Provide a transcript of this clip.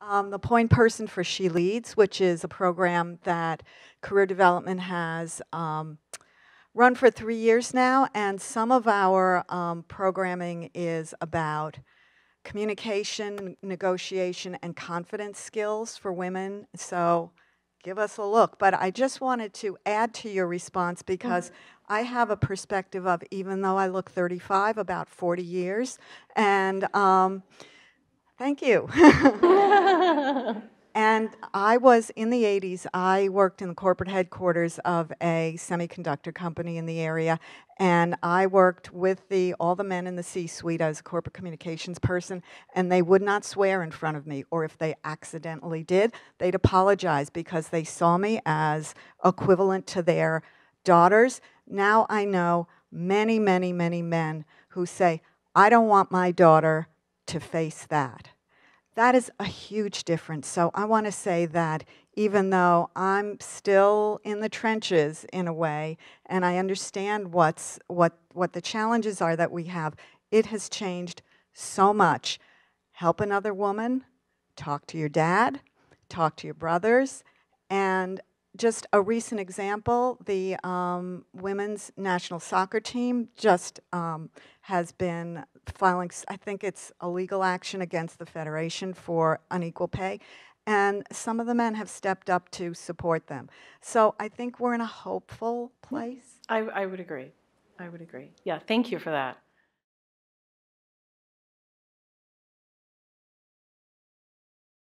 The point person for She Leads, which is a program that Career Development has run for 3 years now, and some of our programming is about communication, negotiation, and confidence skills for women. So give us a look. But I just wanted to add to your response because I have a perspective of, even though I look 35, about 40 years. And thank you. And I was, in the 80s, I worked in the corporate headquarters of a semiconductor company in the area, and I worked with all the men in the C-suite as a corporate communications person, and they would not swear in front of me, or if they accidentally did, they'd apologize because they saw me as equivalent to their daughters. Now I know many, many, many men who say, I don't want my daughter to face that. That is a huge difference. So I want to say that even though I'm still in the trenches in a way, and I understand what the challenges are that we have, it has changed so much. Help another woman, talk to your dad, talk to your brothers, and just a recent example, the women's national soccer team just has been filing, I think it's a legal action against the federation for unequal pay, and some of the men have stepped up to support them. So I think we're in a hopeful place. I would agree. I would agree. Yeah, thank you for that.